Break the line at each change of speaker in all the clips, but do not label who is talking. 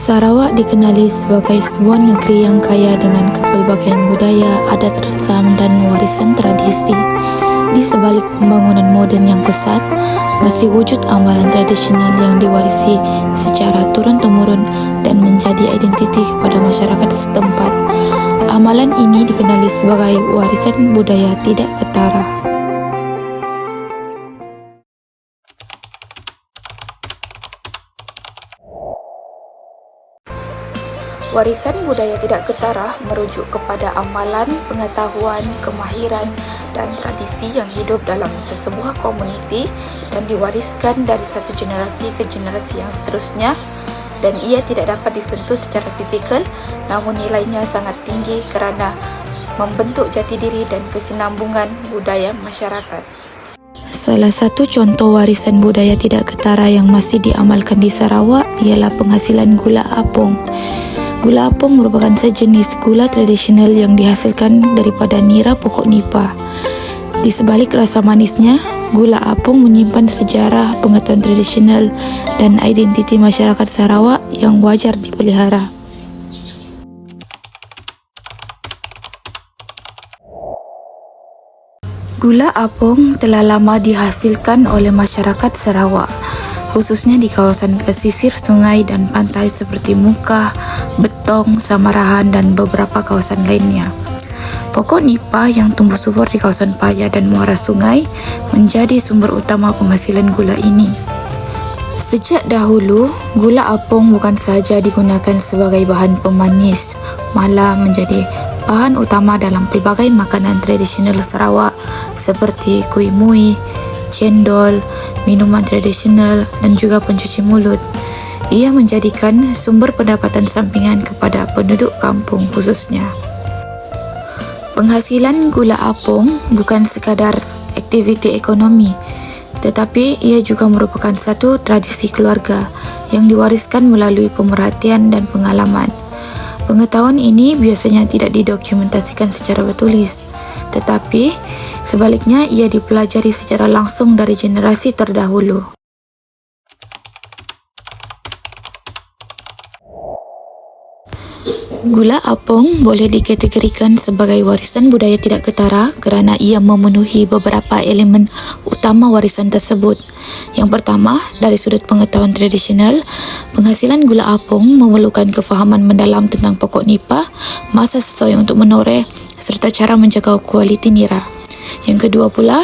Sarawak dikenali sebagai sebuah negeri yang kaya dengan kepelbagaian budaya, adat resam dan warisan tradisi. Di sebalik pembangunan moden yang pesat, masih wujud amalan tradisional yang diwarisi secara turun-temurun dan menjadi identiti kepada masyarakat setempat. Amalan ini dikenali sebagai warisan budaya tidak ketara. Warisan budaya tidak ketara merujuk kepada amalan, pengetahuan, kemahiran dan tradisi yang hidup dalam sesebuah komuniti dan diwariskan dari satu generasi ke generasi yang seterusnya, dan ia tidak dapat disentuh secara fizikal, namun nilainya sangat tinggi kerana membentuk jati diri dan kesinambungan budaya masyarakat. Salah satu contoh warisan budaya tidak ketara yang masih diamalkan di Sarawak ialah penghasilan gula apung. Gula apung merupakan sejenis gula tradisional yang dihasilkan daripada nira pokok nipa. Di sebalik rasa manisnya, gula apung menyimpan sejarah, pengetahuan tradisional dan identiti masyarakat Sarawak yang wajar dipelihara. Gula apung telah lama dihasilkan oleh masyarakat Sarawak, khususnya di kawasan pesisir sungai dan pantai seperti Mukah, Betong, Samarahan dan beberapa kawasan lainnya. Pokok nipa yang tumbuh subur di kawasan paya dan muara sungai menjadi sumber utama penghasilan gula ini. Sejak dahulu, gula apung bukan sahaja digunakan sebagai bahan pemanis, malah menjadi bahan utama dalam pelbagai makanan tradisional Sarawak seperti kuih muih, cendol, minuman tradisional dan juga pencuci mulut. Ia menjadikan sumber pendapatan sampingan kepada penduduk kampung khususnya. Penghasilan gula apung bukan sekadar aktiviti ekonomi, tetapi ia juga merupakan satu tradisi keluarga yang diwariskan melalui pemerhatian dan pengalaman. Pengetahuan ini biasanya tidak didokumentasikan secara bertulis, tetapi sebaliknya ia dipelajari secara langsung dari generasi terdahulu. Gula apung boleh dikategorikan sebagai warisan budaya tidak ketara kerana ia memenuhi beberapa elemen utama warisan tersebut. Yang pertama, dari sudut pengetahuan tradisional, penghasilan gula apung memerlukan kefahaman mendalam tentang pokok nipa, masa sesuai untuk menoreh serta cara menjaga kualiti nira. Yang kedua pula,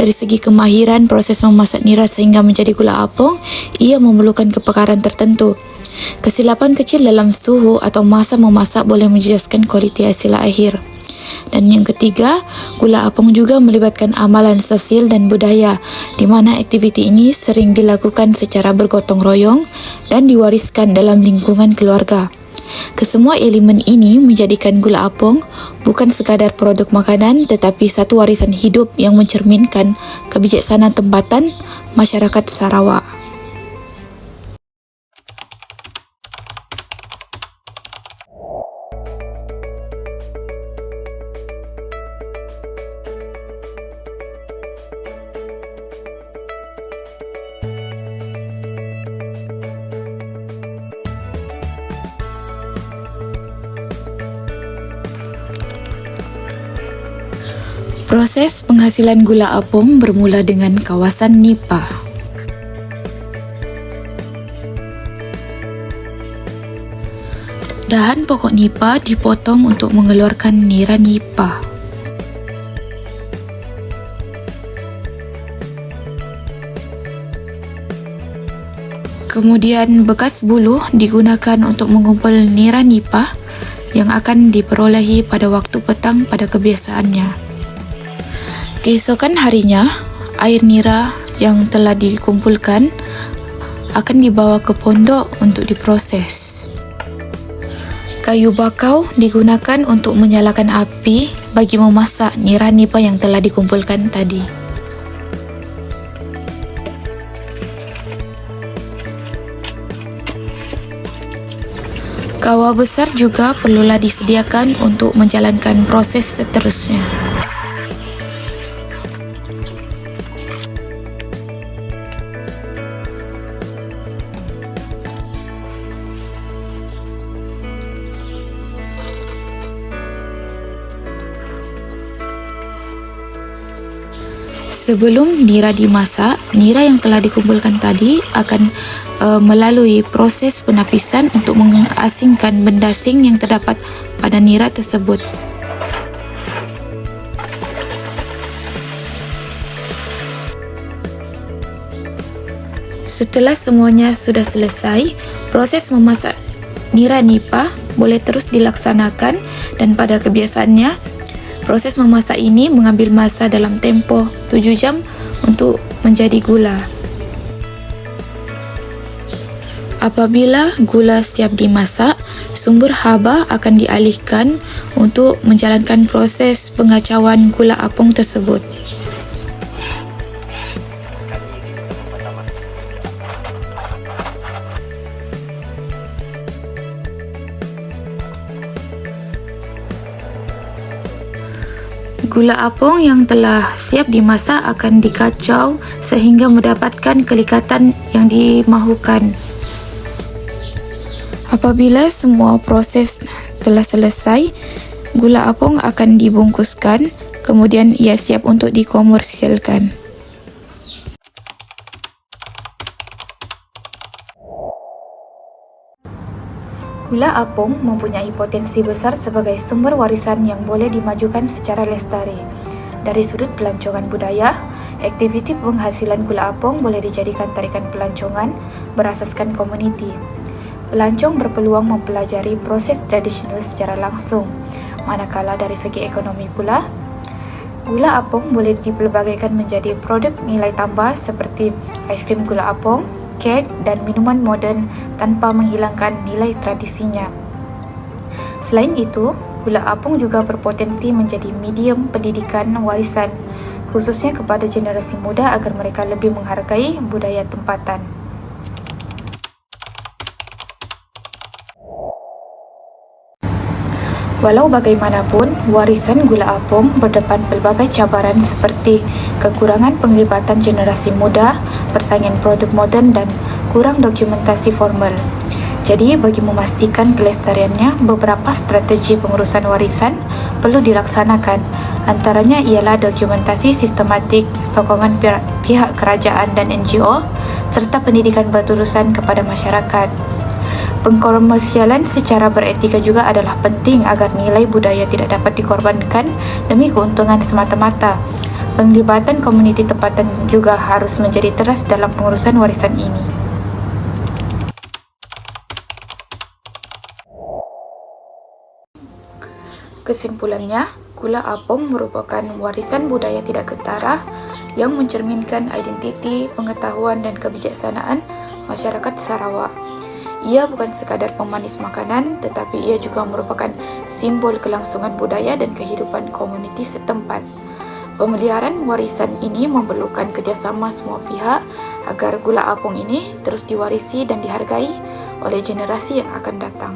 dari segi kemahiran proses memasak nira sehingga menjadi gula apung, ia memerlukan kepakaran tertentu. Kesilapan kecil dalam suhu atau masa memasak boleh menjejaskan kualiti hasil akhir. Dan yang ketiga, gula apung juga melibatkan amalan sosial dan budaya, di mana aktiviti ini sering dilakukan secara bergotong royong dan diwariskan dalam lingkungan keluarga. Kesemua elemen ini menjadikan gula apung bukan sekadar produk makanan tetapi satu warisan hidup yang mencerminkan kebijaksanaan tempatan masyarakat Sarawak. Proses penghasilan gula apung bermula dengan kawasan nipa. Dahan pokok nipa dipotong untuk mengeluarkan nira nipa. Kemudian bekas buluh digunakan untuk mengumpul nira nipa yang akan diperolehi pada waktu petang pada kebiasaannya. Keesokan harinya, air nira yang telah dikumpulkan akan dibawa ke pondok untuk diproses. Kayu bakau digunakan untuk menyalakan api bagi memasak nira nipa yang telah dikumpulkan tadi. Kawah besar juga perlulah disediakan untuk menjalankan proses seterusnya. Sebelum nira dimasak, nira yang telah dikumpulkan tadi akan melalui proses penapisan untuk mengasingkan benda asing yang terdapat pada nira tersebut. Setelah semuanya sudah selesai, proses memasak nira nipah boleh terus dilaksanakan dan pada kebiasaannya, proses memasak ini mengambil masa dalam tempoh 7 jam untuk menjadi gula. Apabila gula siap dimasak, sumber haba akan dialihkan untuk menjalankan proses pengacauan gula apung tersebut. Gula apung yang telah siap dimasak akan dikacau sehingga mendapatkan kelikatan yang dimahukan. Apabila semua proses telah selesai, gula apung akan dibungkuskan, kemudian ia siap untuk dikomersialkan. Gula apung mempunyai potensi besar sebagai sumber warisan yang boleh dimajukan secara lestari. Dari sudut pelancongan budaya, aktiviti penghasilan gula apung boleh dijadikan tarikan pelancongan berasaskan komuniti. Pelancong berpeluang mempelajari proses tradisional secara langsung, manakala dari segi ekonomi pula, gula apung boleh dipelbagaikan menjadi produk nilai tambah seperti aiskrim gula apung, kek dan minuman moden tanpa menghilangkan nilai tradisinya. Selain itu, gula apung juga berpotensi menjadi medium pendidikan warisan, khususnya kepada generasi muda agar mereka lebih menghargai budaya tempatan. Walau bagaimanapun, warisan gula apung berdepan pelbagai cabaran seperti kekurangan penglibatan generasi muda, persaingan produk moden dan kurang dokumentasi formal. Jadi, bagi memastikan kelestariannya, beberapa strategi pengurusan warisan perlu dilaksanakan. Antaranya ialah dokumentasi sistematik, sokongan pihak kerajaan dan NGO, serta pendidikan berurusan kepada masyarakat. Pengkomersialan secara beretika juga adalah penting agar nilai budaya tidak dapat dikorbankan demi keuntungan semata-mata. Penglibatan komuniti tempatan juga harus menjadi teras dalam pengurusan warisan ini. Kesimpulannya, gula apung merupakan warisan budaya tidak ketara yang mencerminkan identiti, pengetahuan dan kebijaksanaan masyarakat Sarawak. Ia bukan sekadar pemanis makanan, tetapi ia juga merupakan simbol kelangsungan budaya dan kehidupan komuniti setempat. Pemeliharaan warisan ini memerlukan kerjasama semua pihak agar gula apung ini terus diwarisi dan dihargai oleh generasi yang akan datang.